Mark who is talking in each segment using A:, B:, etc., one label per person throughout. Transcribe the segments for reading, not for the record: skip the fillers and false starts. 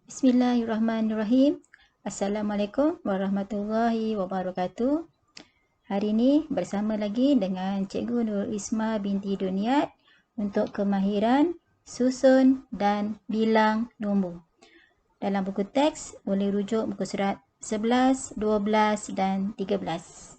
A: Bismillahirrahmanirrahim. Assalamualaikum warahmatullahi wabarakatuh. Hari ini bersama lagi dengan Cikgu Nurul Isma binti Duniat untuk kemahiran susun dan bilang nombor. Dalam buku teks boleh rujuk buku surat 11, 12 dan 13.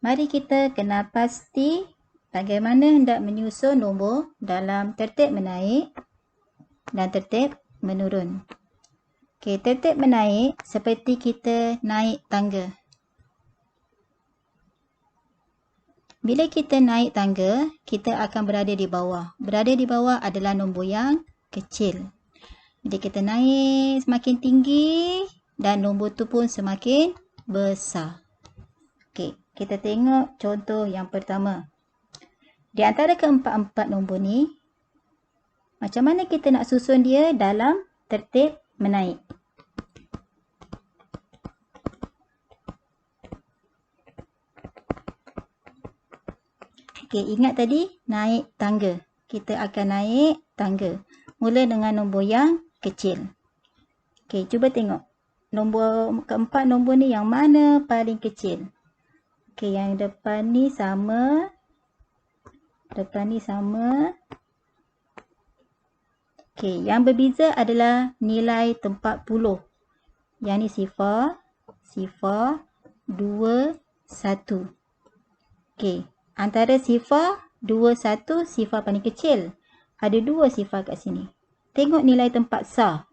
A: Mari kita kenal pasti bagaimana hendak menyusun nombor dalam tertib menaik dan tertib menurun. Okey, tertib menaik seperti kita naik tangga. Bila kita naik tangga, kita akan berada di bawah. Berada di bawah adalah nombor yang kecil. Jadi kita naik semakin tinggi dan nombor tu pun semakin besar. Okey, kita tengok contoh yang pertama. Di antara keempat-empat nombor ni, macam mana kita nak susun dia dalam tertib menaik? Okey, ingat tadi naik tangga. Kita akan naik tangga. Mula dengan nombor yang kecil. Okey, cuba tengok. Keempat nombor ni yang mana paling kecil? Okey, yang depan ni sama. Depan ni sama. Okey, yang berbeza adalah nilai tempat puluh. Yang ni sifar, 2, 1. Okey, antara sifar, 2, 1, sifar paling kecil. Ada 2 sifar kat sini. Tengok nilai tempat sah.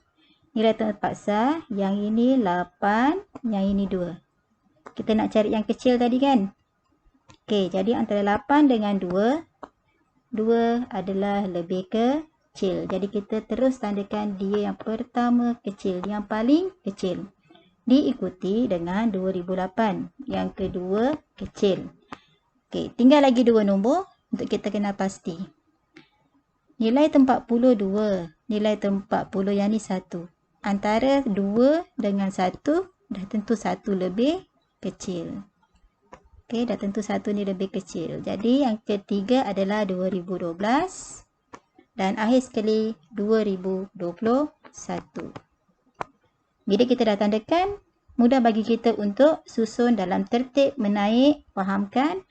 A: Nilai tempat sah, yang ini 8, yang ini 2. Kita nak cari yang kecil tadi kan? Okey, jadi antara 8 dengan 2, 2 adalah lebih kecil. Jadi kita terus tandakan dia yang pertama kecil, yang paling kecil. Diikuti dengan 2008, yang kedua kecil. Okey, tinggal lagi 2 nombor untuk kita kenal pasti. Nilai tempat puluh 2, nilai tempat puluh yang ni 1. Antara 2 dengan 1, dah tentu 1 lebih kecil. Okey, dah tentu 1 ni lebih kecil. Jadi yang ketiga adalah 2012 dan akhir sekali 2021. Bila kita dah tandakan, mudah bagi kita untuk susun dalam tertib menaik. Fahamkan?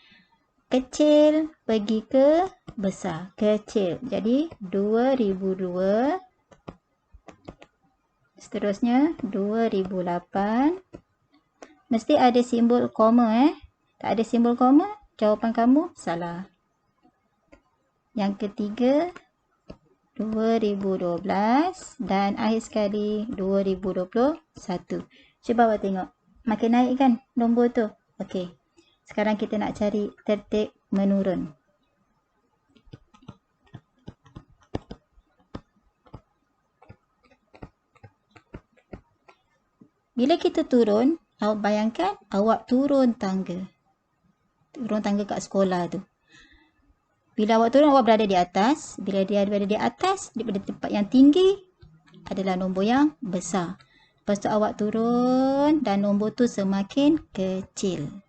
A: Kecil pergi ke besar. Kecil. Jadi 2002. Seterusnya 2008. Mesti ada simbol koma Tak ada simbol koma, jawapan kamu salah. Yang ketiga 2012 dan akhir sekali 2021. Cuba awak tengok. Makin naik kan nombor tu? Okey. Sekarang kita nak cari tertib menurun. Bila kita turun, awak bayangkan awak turun tangga. Turun tangga kat sekolah tu. Bila awak turun, awak berada di atas. Bila dia berada di atas, daripada tempat yang tinggi adalah nombor yang besar. Lepas tu awak turun dan nombor tu semakin kecil.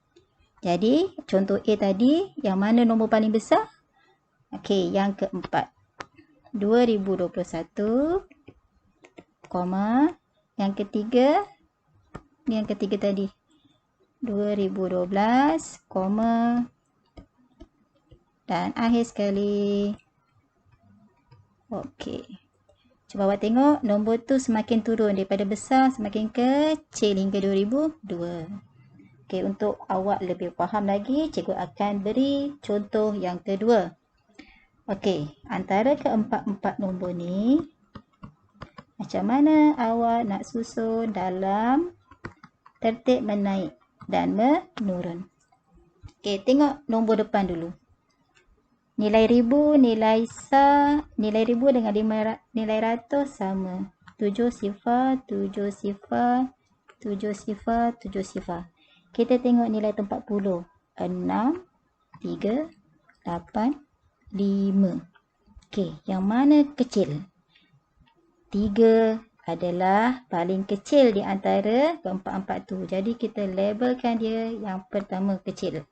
A: Jadi, contoh A tadi, yang mana nombor paling besar? Okey, yang keempat. 2021, koma. Yang ketiga, ni yang ketiga tadi. 2012, koma. Dan akhir sekali. Okey. Cuba awak tengok nombor tu semakin turun daripada besar semakin kecil hingga 2002. Okey, untuk awak lebih faham lagi, cikgu akan beri contoh yang kedua. Okey, antara keempat-empat nombor ni, macam mana awak nak susun dalam tertib menaik dan menurun. Okey, tengok nombor depan dulu. Nilai ribu, nilai sah, nilai ribu dengan nilai ratus sama. 7 sifar, 7 sifar, 7 sifar, 7 sifar. Kita tengok nilai tempat puluh. 6, 3, 8, 5. Okey, yang mana kecil? 3 adalah paling kecil di antara keempat-empat tu. Jadi kita labelkan dia yang pertama kecil.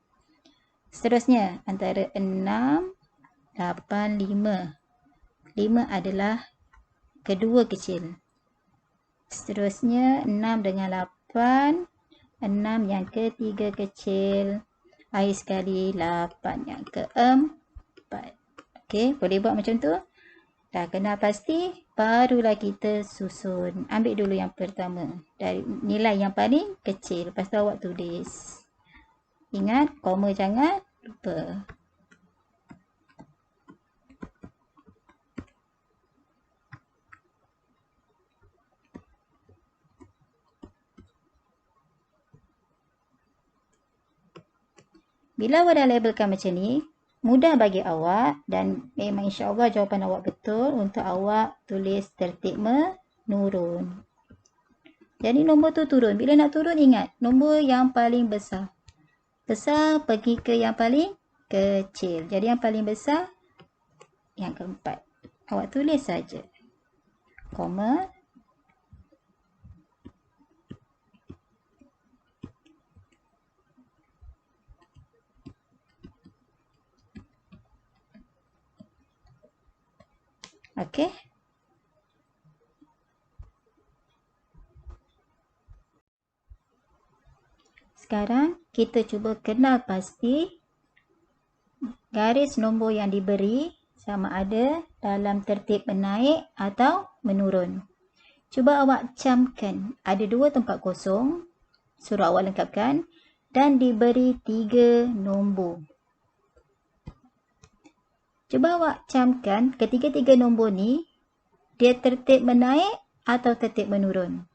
A: Seterusnya antara 6, 8, 5. 5 adalah kedua kecil. Seterusnya 6 dengan 8. 6 yang ketiga kecil. Akhir sekali 8 yang keempat. Okey, boleh buat macam tu. Dah kenal pasti, barulah kita susun. Ambil dulu yang pertama. Dari nilai yang paling kecil. Lepas tu awak tulis. Ingat, koma jangan lupa. Bila awak dah labelkan macam ni, mudah bagi awak dan memang insya-Allah jawapan awak betul untuk awak tulis tertib menurun. Jadi nombor tu turun. Bila nak turun ingat, nombor yang paling besar. Besar pergi ke yang paling kecil. Jadi yang paling besar yang keempat. Awak tulis saja. Koma. Okey. Sekarang kita cuba kenal pasti garis nombor yang diberi sama ada dalam tertib menaik atau menurun. Cuba awak camkan. Ada 2 tempat kosong. Suruh awak lengkapkan. Dan diberi 3 nombor. Cuba awak camkan ketiga-tiga nombor ni, dia tertib menaik atau tertib menurun.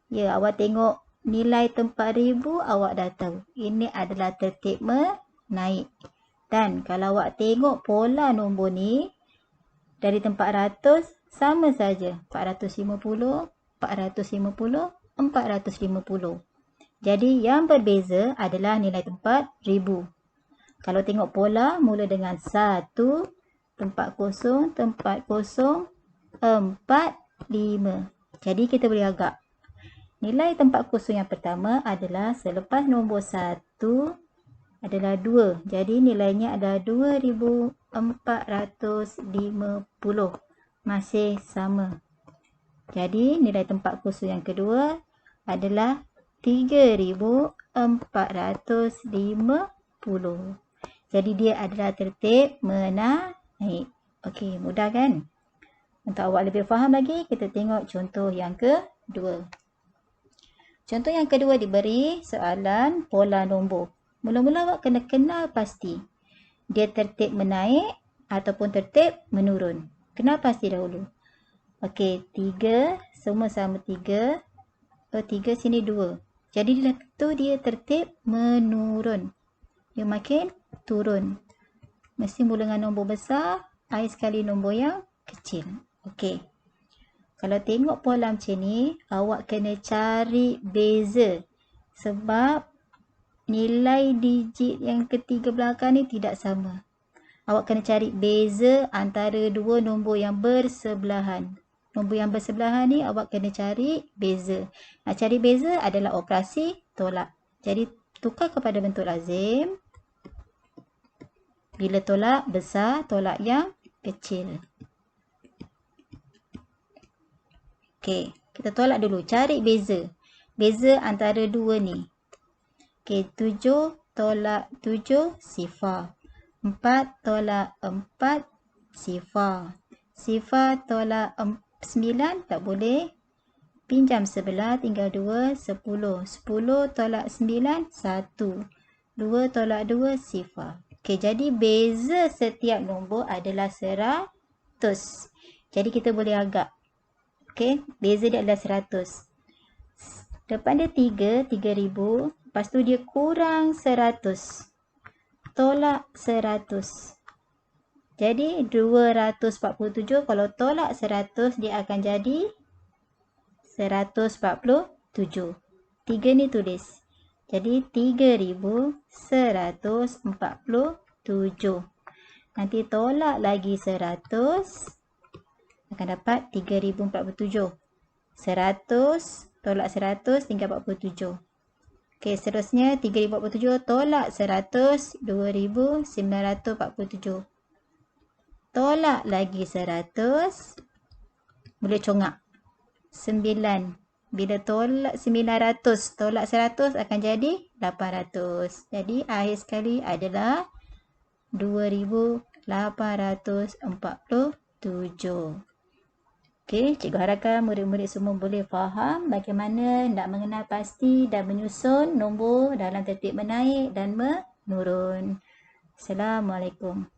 A: Ya, awak tengok nilai tempat ribu, awak dah tahu. Ini adalah tertib menaik. Dan kalau awak tengok pola nombor ni, dari tempat ratus, sama saja. 450, 450, 450. Jadi yang berbeza adalah nilai tempat ribu. Kalau tengok pola, mula dengan 1, tempat kosong, 4, 5. Jadi kita boleh agak. Nilai tempat kosong yang pertama adalah selepas nombor 1 adalah 2. Jadi nilainya adalah 2450. Masih sama. Jadi nilai tempat kosong yang kedua adalah 3450. Jadi dia adalah tertib menaik. Okey, mudah kan? Untuk awak lebih faham lagi, kita tengok contoh yang kedua. Contoh yang kedua diberi soalan pola nombor. Mula-mula awak kena kenal pasti. Dia tertib menaik ataupun tertib menurun. Kenal pasti dahulu. Okey, 3. Semua sama 3. 3 sini 2. Jadi dia tertib menurun. Dia makin turun. Mesti mula dengan nombor besar, akhir sekali nombor yang kecil. Okey. Kalau tengok pola macam ni, awak kena cari beza. Sebab nilai digit yang ketiga belakang ni tidak sama. Awak kena cari beza antara dua nombor yang bersebelahan. Nombor yang bersebelahan ni awak kena cari beza. Nak cari beza adalah operasi tolak. Jadi tukar kepada bentuk lazim. Bila tolak besar, tolak yang kecil. Okey, kita tolak dulu. Cari beza. Beza antara dua ni. Okey, 7 tolak 7, sifar. 4 tolak 4, sifar. Sifar tolak 9, tak boleh. Pinjam sebelah, tinggal 2, 10. 10 tolak 9, 1. 2 tolak 2, sifar. Okey, jadi beza setiap nombor adalah 100. Jadi kita boleh agak. Okey, beza dia adalah 100. Depan dia 3, 3000. Lepas tu dia kurang 100. Tolak 100. Jadi 247 kalau tolak 100 dia akan jadi 147. 3 ni tulis. Jadi 3147. Nanti tolak lagi 100 akan dapat 3047. 100 tolak 100 tinggal 47. Okey, seterusnya 3047 tolak 100, 2947. Tolak lagi 100. Boleh congak. 9. Bila tolak 900, tolak 100 akan jadi 800. Jadi akhir sekali adalah 2847. Okey, cikgu harapkan murid-murid semua boleh faham bagaimana nak mengenal pasti dan menyusun nombor dalam tertib menaik dan menurun. Assalamualaikum.